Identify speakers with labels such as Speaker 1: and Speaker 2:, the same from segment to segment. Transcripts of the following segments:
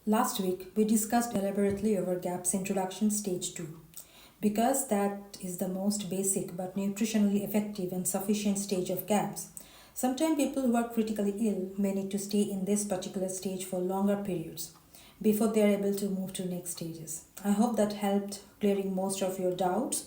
Speaker 1: Last week, we discussed elaborately over GAPS introduction stage 2 because that is the most basic but nutritionally effective and sufficient stage of GAPS. Sometimes people who are critically ill may need to stay in this particular stage for longer periods before they are able to move to next stages. I hope that helped clearing most of your doubts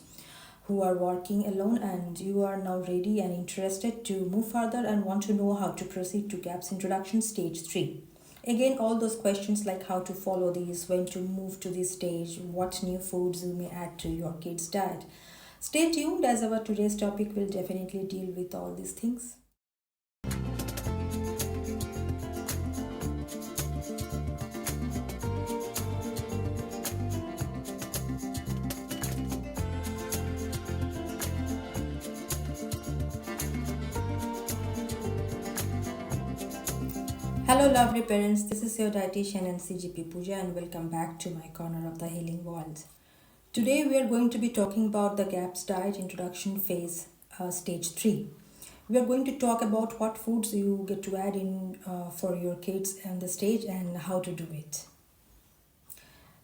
Speaker 1: who are working alone and you are now ready and interested to move further and want to know how to proceed to GAPS introduction stage 3. Again, all those questions like how to follow these, when to move to this stage, what new foods you may add to your kids' diet. Stay tuned as our today's topic will definitely deal with all these things. Hello, lovely parents. This is your dietitian and CGP Pooja, and welcome back to my corner of the healing world. Today, we are going to be talking about the GAPS diet introduction phase, stage 3. We are going to talk about what foods you get to add in for your kids on the stage and how to do it.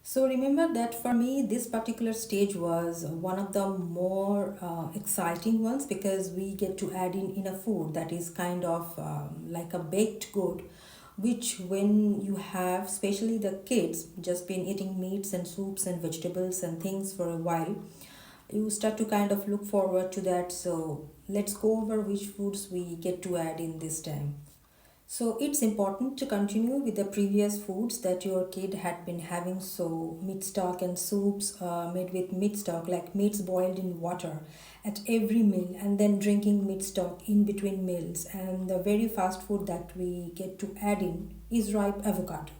Speaker 1: So remember that for me, this particular stage was one of the more exciting ones because we get to add in a food that is kind of like a baked good, which when you have, especially the kids, just been eating meats and soups and vegetables and things for a while, you start to kind of look forward to that. So let's go over which foods we get to add in this time. So it's important to continue with the previous foods that your kid had been having. So meat stock and soups made with meat stock, like meats boiled in water at every meal, and then drinking meat stock in between meals. And the very fast food that we get to add in is ripe avocado.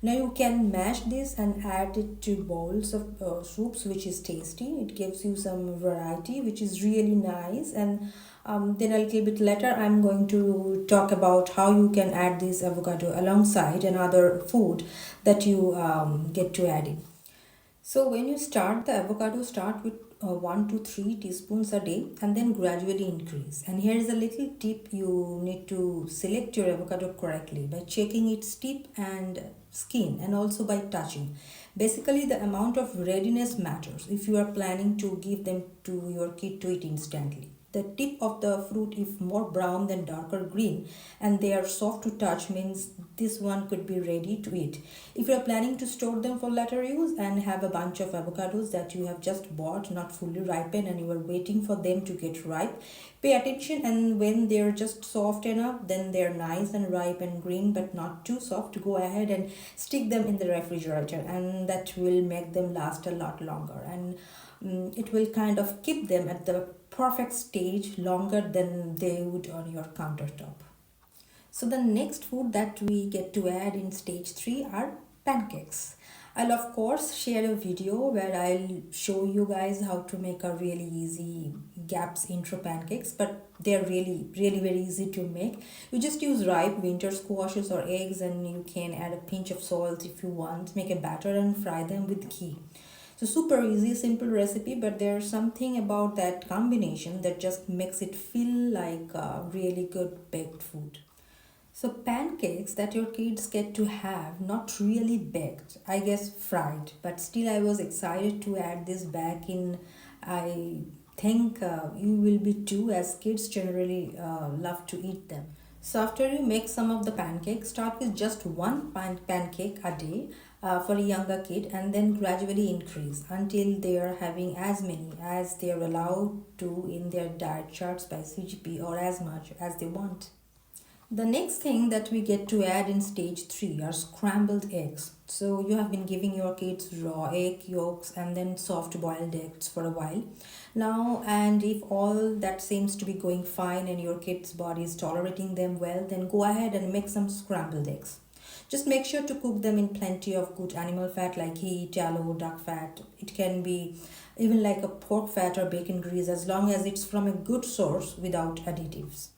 Speaker 1: Now you can mash this and add it to bowls of soups, which is tasty. It gives you some variety, which is really nice. And then a little bit later, I'm going to talk about how you can add this avocado alongside another food that you get to add in. So when you start the avocado, start with 1 to 3 teaspoons a day and then gradually increase. And here is a little tip: you need to select your avocado correctly by checking its tip and skin and also by touching. Basically, the amount of readiness matters if you are planning to give them to your kid to eat instantly. The tip of the fruit is more brown than darker green, and they are soft to touch, means this one could be ready to eat. If you are planning to store them for later use and have a bunch of avocados that you have just bought, not fully ripened, and you are waiting for them to get ripe, pay attention, and when they are just soft enough, then they are nice and ripe and green but not too soft, go ahead and stick them in the refrigerator, and that will make them last a lot longer, and it will kind of keep them at the perfect stage longer than they would on your countertop. So the next food that we get to add in stage 3 are pancakes. I'll of course share a video where I'll show you guys how to make a really easy GAPS intro pancakes, but they're really very easy to make. You just use ripe winter squashes or eggs, and you can add a pinch of salt if you want. Make a batter and fry them with ghee. So super easy, simple recipe, but there's something about that combination that just makes it feel like a really good baked food. So pancakes that your kids get to have, not really baked, I guess fried, but still I was excited to add this back in. I think you will be too, as kids generally love to eat them. So after you make some of the pancakes, start with just one pancake a day for a younger kid, and then gradually increase until they are having as many as they are allowed to in their diet charts by CGP, or as much as they want. The next thing that we get to add in stage 3 are scrambled eggs. So you have been giving your kids raw egg yolks and then soft boiled eggs for a while now, and if all that seems to be going fine and your kid's body is tolerating them well, then go ahead and make some scrambled eggs. Just make sure to cook them in plenty of good animal fat like ghee, tallow, duck fat. It can be even like a pork fat or bacon grease, as long as it's from a good source without additives.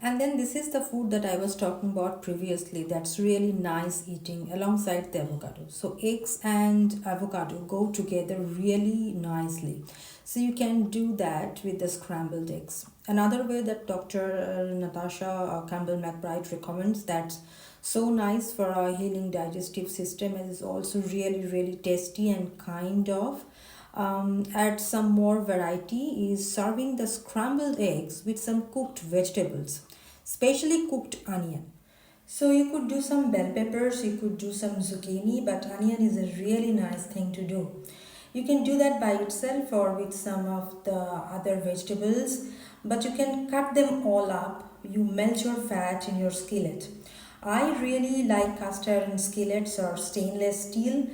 Speaker 1: And then this is the food that I was talking about previously that's really nice eating alongside the avocado. So eggs and avocado go together really nicely. So you can do that with the scrambled eggs. Another way that Dr. Natasha Campbell McBride recommends, that So nice for our healing digestive system, and is also really tasty and kind of. Add some more variety is serving the scrambled eggs with some cooked vegetables, especially cooked onion. So you could do some bell peppers, you could do some zucchini, but onion is a really nice thing to do. You can do that by itself or with some of the other vegetables, but you can cut them all up. You melt your fat in your skillet. I really like cast iron skillets or stainless steel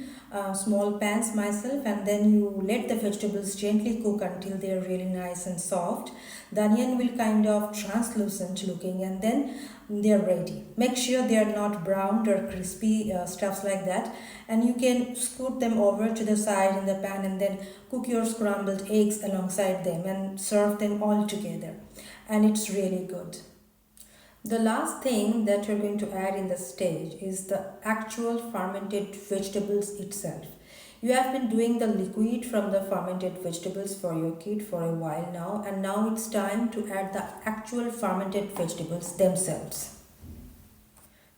Speaker 1: small pans myself, and then you let the vegetables gently cook until they are really nice and soft. The onion will kind of translucent looking, and then they are ready. Make sure they are not browned or crispy stuffs like that, and you can scoot them over to the side in the pan and then cook your scrambled eggs alongside them and serve them all together, and it's really good. The last thing that you're going to add in the stage is the actual fermented vegetables itself. You have been doing the liquid from the fermented vegetables for your kid for a while now, and now it's time to add the actual fermented vegetables themselves.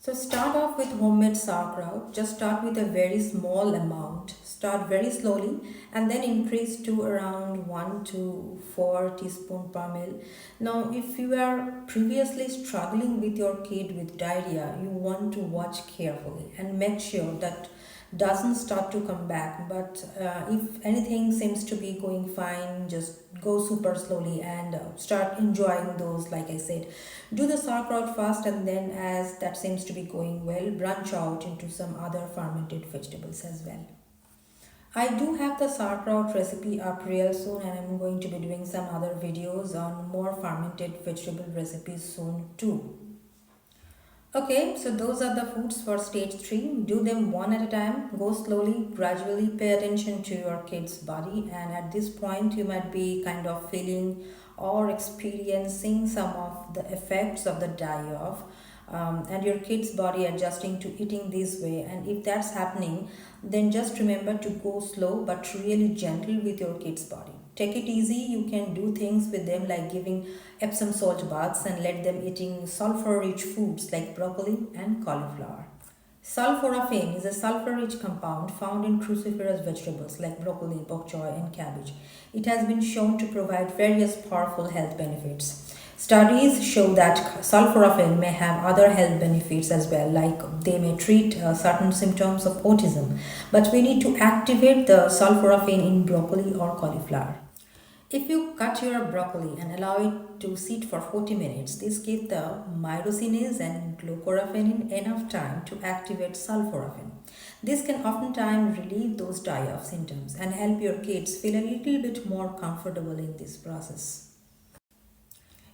Speaker 1: So start off with homemade sauerkraut. Just start with a very small amount. Start very slowly and then increase to around 1 to 4 teaspoon per ml. Now if you are previously struggling with your kid with diarrhea, you want to watch carefully and make sure that doesn't start to come back. But if anything seems to be going fine, just go super slowly and start enjoying those. Like I said, do the sauerkraut first, and then as that seems to be going well, branch out into some other fermented vegetables as well. I do have the sauerkraut recipe up real soon, and I'm going to be doing some other videos on more fermented vegetable recipes soon too. Okay, so those are the foods for stage 3. Do them one at a time. Go slowly, gradually pay attention to your kid's body, and at this point you might be kind of feeling or experiencing some of the effects of the die-off and your kid's body adjusting to eating this way. And if that's happening, then just remember to go slow but really gentle with your kid's body. Take it easy. You can do things with them like giving Epsom salt baths and let them eating sulfur-rich foods like broccoli and cauliflower. Sulforaphane is a sulfur-rich compound found in cruciferous vegetables like broccoli, bok choy, and cabbage. It has been shown to provide various powerful health benefits. Studies show that sulforaphane may have other health benefits as well, like they may treat certain symptoms of autism. But we need to activate the sulforaphane in broccoli or cauliflower. If you cut your broccoli and allow it to sit for 40 minutes, this gives the myrosinase and glucoraphanin enough time to activate sulforaphane. This can oftentimes relieve those die-off symptoms and help your kids feel a little bit more comfortable in this process.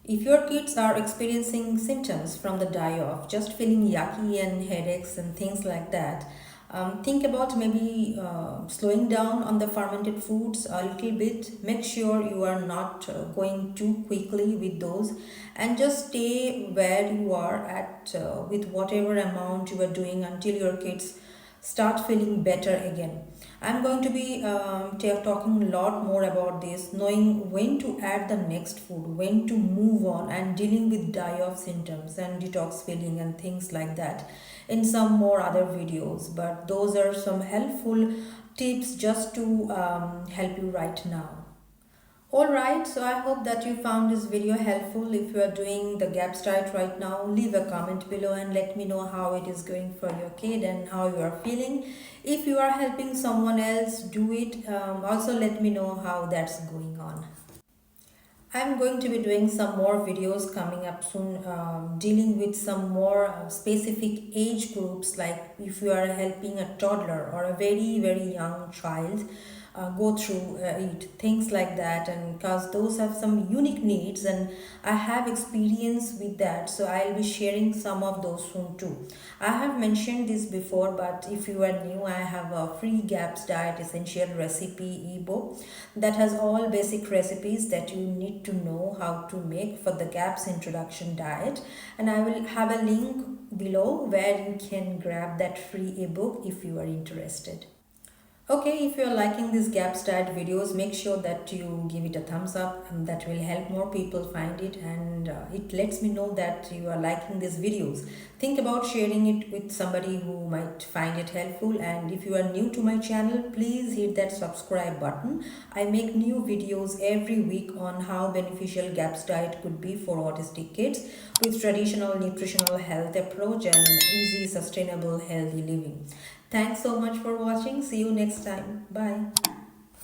Speaker 1: If your kids are experiencing symptoms from the die-off, just feeling yucky and headaches and things like that, think about maybe slowing down on the fermented foods a little bit. Make sure you are not going too quickly with those, and just stay where you are at with whatever amount you are doing until your kids start feeling better again. I'm going to be talking a lot more about this, knowing when to add the next food, when to move on, and dealing with die-off symptoms and detox feeling and things like that in some more other videos. But those are some helpful tips just to help you right now. Alright, so I hope that you found this video helpful. If you are doing the GAPS diet right now, leave a comment below and let me know how it is going for your kid and how you are feeling. If you are helping someone else do it, also let me know how that's going on. I'm going to be doing some more videos coming up soon, dealing with some more specific age groups, like if you are helping a toddler or a very young child go through it, things like that, and because those have some unique needs and I have experience with that, so I'll be sharing some of those soon too. I have mentioned this before, but if you are new, I have a free GAPS diet essential recipe ebook that has all basic recipes that you need to know how to make for the GAPS introduction diet, and I will have a link below where you can grab that free ebook if you are interested. Okay, if you are liking these gaps diet videos, make sure that you give it a thumbs up, and that will help more people find it, and it lets me know that you are liking these videos. Think about sharing it with somebody who might find it helpful, and if you are new to my channel, please hit that subscribe button. I make new videos every week on how beneficial gaps diet could be for autistic kids with traditional nutritional health approach and easy sustainable healthy living. Thanks so much for watching. See you next time. Bye.